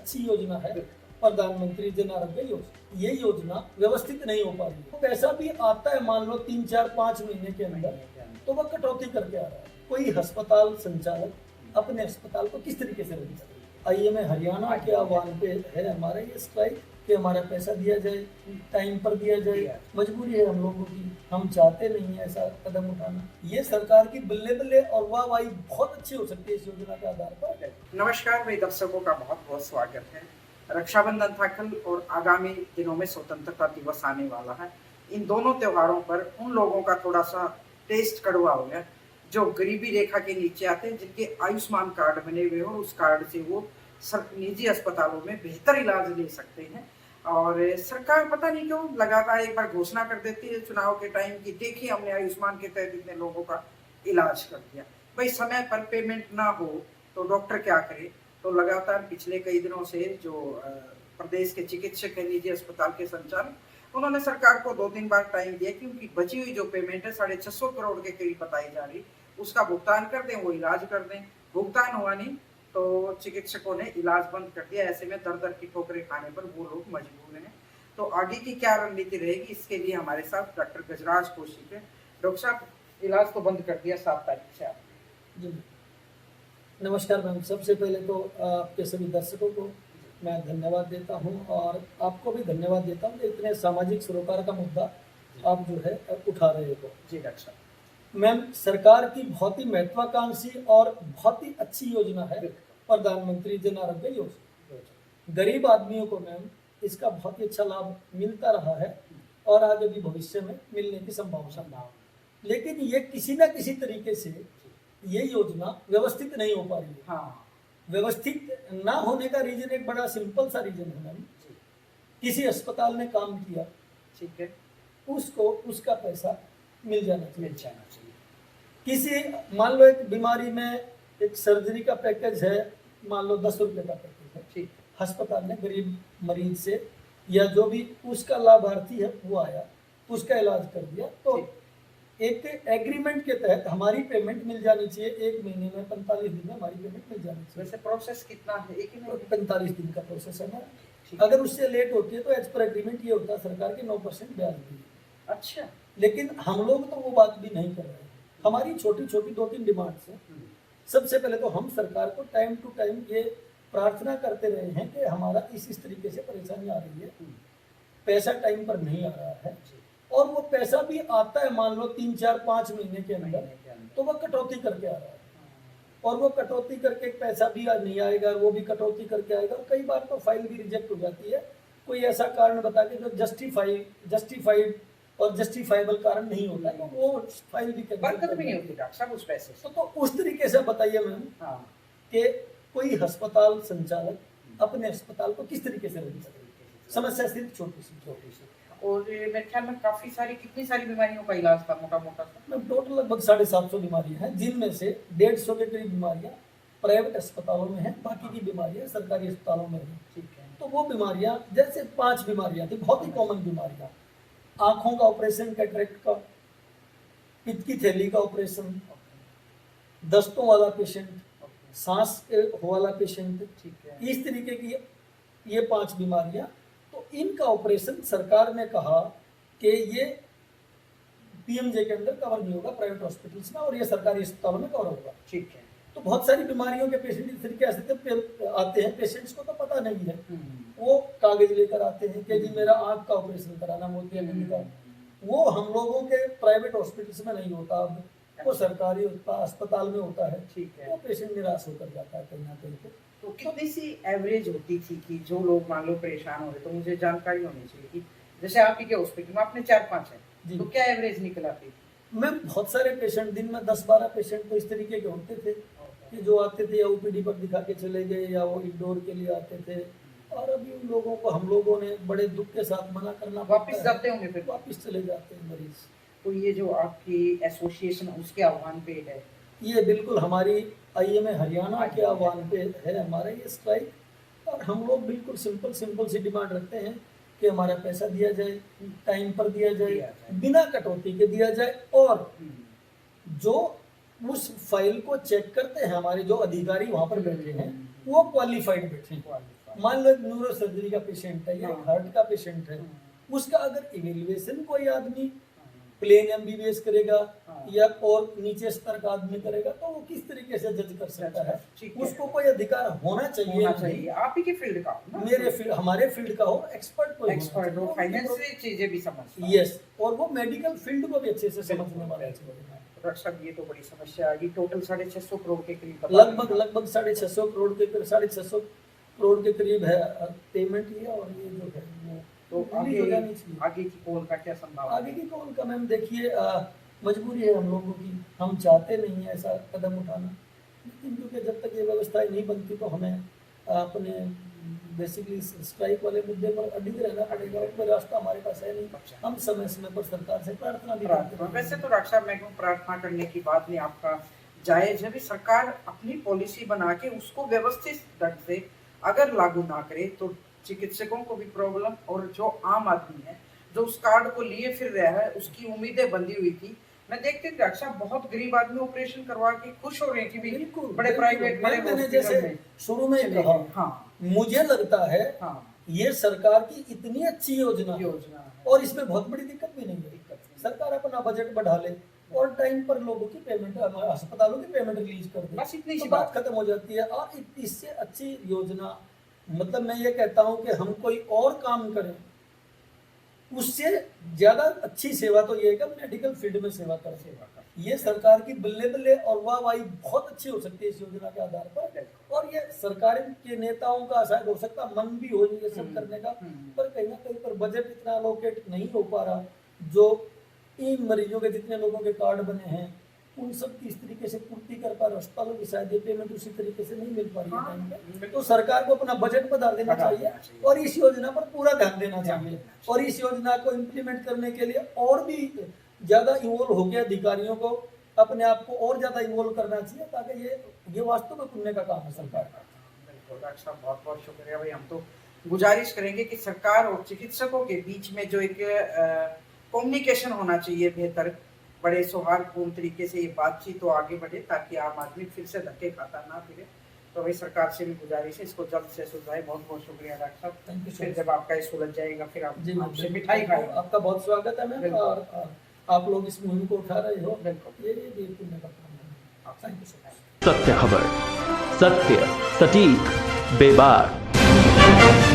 अच्छी योजना है प्रधानमंत्री जन आरोग्य योजना। ये योजना व्यवस्थित नहीं हो पा रही है। पैसा भी आता है मान लो 3, 4, 5 महीने के अंदर, तो वह कटौती करके आ रहा है। कोई अस्पताल संचालक अपने अस्पताल को किस तरीके से रन करे। आईएमए हरियाणा के आह्वान पे है हमारा ये स्ट्राइक कि हमारा पैसा दिया जाए, टाइम पर दिया जाए। मजबूरी है हम लोगों की, हम चाहते नहीं है ऐसा कदम उठाना। ये सरकार की बल्ले बल्ले और वाहवाही बहुत अच्छी हो सकती है इस योजना के आधार पर। नमस्कार, मेरे दर्शकों का बहुत बहुत स्वागत है। रक्षाबंधन था कल और आगामी दिनों में स्वतंत्रता दिवस आने वाला है। इन दोनों त्योहारों पर उन लोगों का थोड़ा सा टेस्ट कड़वा हो गया जो गरीबी रेखा के नीचे आते हैं, जिनके आयुष्मान कार्ड बने हुए हो, उस कार्ड से वो निजी अस्पतालों में बेहतर इलाज ले सकते हैं। और सरकार पता नहीं क्यों लगातार एक बार घोषणा कर देती है चुनाव के टाइम की, देखिए हमने आयुष्मान के तहत इतने लोगों का इलाज कर दिया। भाई समय पर पेमेंट ना हो तो डॉक्टर क्या करे। तो लगातार पिछले कई दिनों से जो प्रदेश के चिकित्सक है, निजी अस्पताल के संचालक, उन्होंने सरकार को 2-3 बार टाइम दिया कि उनकी बची हुई जो पेमेंट है 650 करोड़ के करीब बताई जा रही, उसका भुगतान कर दें, वो इलाज कर दें। भुगतान हुआ नहीं तो चिकित्सकों ने इलाज बंद कर दिया। ऐसे में दर दर की ठोकरें खाने पर वो लोग मजबूर हैं। तो आगे की क्या रणनीति रहेगी, इसके लिए हमारे साथ डॉक्टर गजराज कौशिक है। डॉक्टर साहब, इलाज तो बंद कर दिया 7 तारीख से आपने। जी नमस्कार मैम, सबसे पहले तो आपके सभी दर्शकों को मैं धन्यवाद देता हूं और आपको भी धन्यवाद देता हूं कि इतने सामाजिक सरोकार का मुद्दा आप जो है उठा रहे हो। जी डॉक्टर साहब। मैम, सरकार की बहुत ही महत्वाकांक्षी और बहुत ही अच्छी योजना है प्रधानमंत्री जन आरोग्य योजना। गरीब आदमियों को मैम इसका बहुत ही अच्छा लाभ मिलता रहा है और आगे भी भविष्य में मिलने की संभावना। लेकिन ये किसी न किसी तरीके से ये योजना व्यवस्थित नहीं हो पा रही है। हाँ, व्यवस्थित ना होने का रीजन एक बड़ा सिंपल सा रीजन है मैम। किसी अस्पताल ने काम किया, ठीक है, उसको उसका पैसा मिल जाना मिल चाहिए। जाना चाहिए। किसी मान लो एक बीमारी में एक सर्जरी का पैकेज है, मान लो 10 रुपये का पैकेज है, ठीक, अस्पताल ने गरीब मरीज से या जो भी उसका लाभार्थी है वो आया, उसका इलाज कर दिया, तो एक एग्रीमेंट के तहत हमारी पेमेंट मिल जानी चाहिए। 1 महीने में 45 दिन में हमारी पेमेंट मिल जानी चाहिए। वैसे प्रोसेस कितना है? एक ही महीने? 45 दिन का प्रोसेस है ना। ठीक। अगर उससे लेट होती है तो एज पर एग्रीमेंट ये होता है सरकार के 9% ब्याज दी। अच्छा, लेकिन हम लोग तो वो बात भी नहीं कर रहे हैं। हमारी छोटी छोटी 2-3 डिमांड्स हैं। सबसे पहले तो हम सरकार को टाइम टू टाइम ये प्रार्थना करते रहे हैं कि हमारा इस तरीके से परेशानी आ रही है, पैसा टाइम पर नहीं आ रहा है और वो पैसा भी आता है मान लो 3, 4, 5 महीने के अंदर, तो वह कटौती करके आ रहा है और वो कटौती करके पैसा भी नहीं आएगा, वो भी कटौती करके आएगा। कई बार तो फाइल भी रिजेक्ट हो जाती है, कोई ऐसा कारण बता के जो जस्टिफाइड और जस्टिफाइबल कारण नहीं होता है, तो वो फाइल भी बरकत भी नहीं होती डॉक्टर साहब उस पैसे से। तो उस तरीके से बताइए मैम हाँ, कि कोई अस्पताल संचालक अपने अस्पताल को किस तरीके से रन करे। समस्या सिर्फ छोटी सी। और मेरे ख्याल में काफी सारी, कितनी सारी बीमारियों का इलाज था मोटा मोटा सा? टोटल लगभग 750 बीमारियां हैं, जिनमें से 150 के करीब बीमारियां प्राइवेट अस्पतालों में हैं, बाकी की बीमारियां सरकारी अस्पतालों में हैं। ठीक है। तो वो बीमारियां जैसे 5 बीमारियां थी, बहुत ही कॉमन बीमारियां, आंखों का ऑपरेशन, कैटरेक्ट का, पित्त की थैली का ऑपरेशन, दस्तों वाला पेशेंट, सांस वाला पेशेंट, ठीक है। इस तरीके की ये 5 बीमारियां, तो इनका ऑपरेशन सरकार ने कहा कि ये पीएमजे के अंदर कवर नहीं होगा प्राइवेट हॉस्पिटल्स में और ये सरकारी अस्पतालों में कवर होगा। ठीक है। तो बहुत सारी बीमारियों के पेशेंट इस तरीके से आते हैं, पेशेंट्स को तो पता नहीं है, वो कागज लेकर आते हैं कि जी मेरा आंख का ऑपरेशन कराना, मोतियाबिंद का, वो हम लोगों के प्राइवेट हॉस्पिटल्स में नहीं होता, अब वो सरकारी अस्पताल में होता है। ठीक है। वो पेशेंट निराश होकर जाता है कहीं ना कहीं पे। तो कितनी सी एवरेज होती थी कि जो लोग मान लो परेशान हो रहे, तो मुझे जानकारी होनी चाहिए कि जैसे आप ही के हॉस्पिटल में आपने 4-5 है, तो क्या एवरेज निकल आती थी? मैम बहुत सारे पेशेंट, दिन में 10-12 पेशेंट तो इस तरीके के होते थे कि जो आते थे या ओपीडी पर दिखा के चले गए या वो इंडोर के लिए आते थे, और अभी उन लोगों को हम लोगों ने बड़े दुख के साथ मना करना, वापस जाते होंगे, फिर वापस चले जाते हैं मरीज। तो ये जो आपकी एसोसिएशन उसके आह्वान पे है, ये बिल्कुल हमारी आईएमए हरियाणा के आह्वान पे है हमारा ये स्ट्राइक, और हम लोग बिल्कुल सिंपल सी डिमांड रखते हैं कि हमारा पैसा दिया जाए, टाइम पर दिया जाए, बिना कटौती के दिया जाए, और जो उस फाइल को चेक करते हैं हमारे जो अधिकारी वहां पर बैठे हैं, वो क्वालिफाइड बैठे हैं। मान लो एक न्यूरो सर्जरी का पेशेंट है या हार्ट का पेशेंट है, उसका अगर इवेल्युएशन कोई आदमी प्लेन एमबीबीएस करेगा या और नीचे स्तर का आदमी करेगा, तो वो किस तरीके से जज कर सकता है? उसको कोई अधिकार होना चाहिए। आप ही के फील्ड का हो ना? मेरे फील्ड, हमारे फील्ड का हो, एक्सपर्ट हो, फाइनेंशियल चीजें भी समझता है। यस, और वो मेडिकल फील्ड को भी अच्छे से समझने वाला चाहिए। डॉक्टर साहब, ये तो बड़ी समस्या आ गई। टोटल 650 करोड़ के करीब लगभग 650 करोड़ के 650 करोड़ के करीब है पेमेंट ये, और ये जो है वो तो आगे की कॉल का क्या संभावना? आगे की कॉल का मैम देखिए, मजबूरी है हम लोगों की, हम चाहते नहीं है ऐसा कदम उठाना, लेकिन क्योंकि जब तक ये व्यवस्थाएं नहीं बनती तो हमें अपने बेसिकली स्ट्राइक वाले मुद्दे पर अडिग रहना पड़ेगा, और कोई रास्ता हमारे पास है नहीं। हम समय समय पर सरकार से प्रार्थना भी करते हैं। वैसे तो डॉक्टर साहब, मैं प्रार्थना करने की बात नहीं, आपका जायज है भी। सरकार अपनी पॉलिसी बना के उसको व्यवस्थित ढंग से अगर लागू ना करे तो चिकित्सकों को भी प्रॉब्लम, और जो आम आदमी है जो उस कार्ड को लिए फिर रहा है, उसकी उम्मीदें बंधी हुई थी। मैं देखते डॉक्टर साहब, बहुत गरीब आदमी ऑपरेशन करवा के खुश हो रहे हैं कि भी बड़े प्राइवेट मैंने जैसे शुरू में कहा, हाँ, मुझे लगता है हाँ, ये सरकार की इतनी अच्छी योजना है। और इसमें बहुत बड़ी दिक्कत भी नहीं है। सरकार अपना बजट बढ़ा ले और टाइम पर लोगों की पेमेंट, अस्पतालों की पेमेंट रिलीज कर दे, बस इतनी तो सी बात खत्म हो जाती है। और इससे अच्छी योजना, मतलब मैं ये कहता हूं कि हम कोई और काम करें, उससे ज्यादा अच्छी सेवा तो ये है कि मेडिकल फील्ड में सेवा करें। ये सरकार की बल्ले बल्ले और वाहवाही बहुत अच्छी हो सकती है इस योजना के आधार पर, और ये सरकार के नेताओं का शायद हो सकता मन भी हो ये सब करने का, पर कहीं ना कहीं पर बजट इतना अलोकेट नहीं हो पा रहा। जो इन मरीजों के जितने लोगों के कार्ड बने हैं उन सब की इस तरीके से पूर्ति कर पा रहे, अस्पतालों की शायद ये पेमेंट उसी तरीके से नहीं मिल पा रही है टाइम पे। तो सरकार को अपना बजट बढ़ा देना चाहिए और इस योजना पर पूरा ध्यान देना चाहिए, और इस योजना को इम्प्लीमेंट करने के लिए और भी ज्यादा इन्वॉल्व होकर अधिकारियों को अपने आप को और ज्यादा इन्वॉल्व करना चाहिए, ताकि ये वास्तव में पुण्य का काम है सरकार का। बिल्कुल डॉक्टर साहब, बहुत बहुत शुक्रिया भाई। हम तो गुजारिश करेंगे कि सरकार और चिकित्सकों के बीच में जो एक कम्युनिकेशन होना चाहिए बेहतर, बड़े सौहार्दपूर्ण तरीके से ये बातचीत तो आगे बढ़े, ताकि आम आदमी फिर से धक्के खाता ना फिरे। तो भाई सरकार से भी गुजारिश है इसको जल्द से सुलझाए। बहुत बहुत शुक्रिया डॉक्टर साहब। Thank you. फिर जब आपका ये सुलझ जाएगा फिर आपसे मिठाई खाएंगे। आपका बहुत स्वागत है मैम, और आप लोग इस मुहिम को उठा रहे हो, बिल्कुल ये पुण्य का काम है। Thank you so much. सत्य खबर, सत्य, सटीक, बेबाक।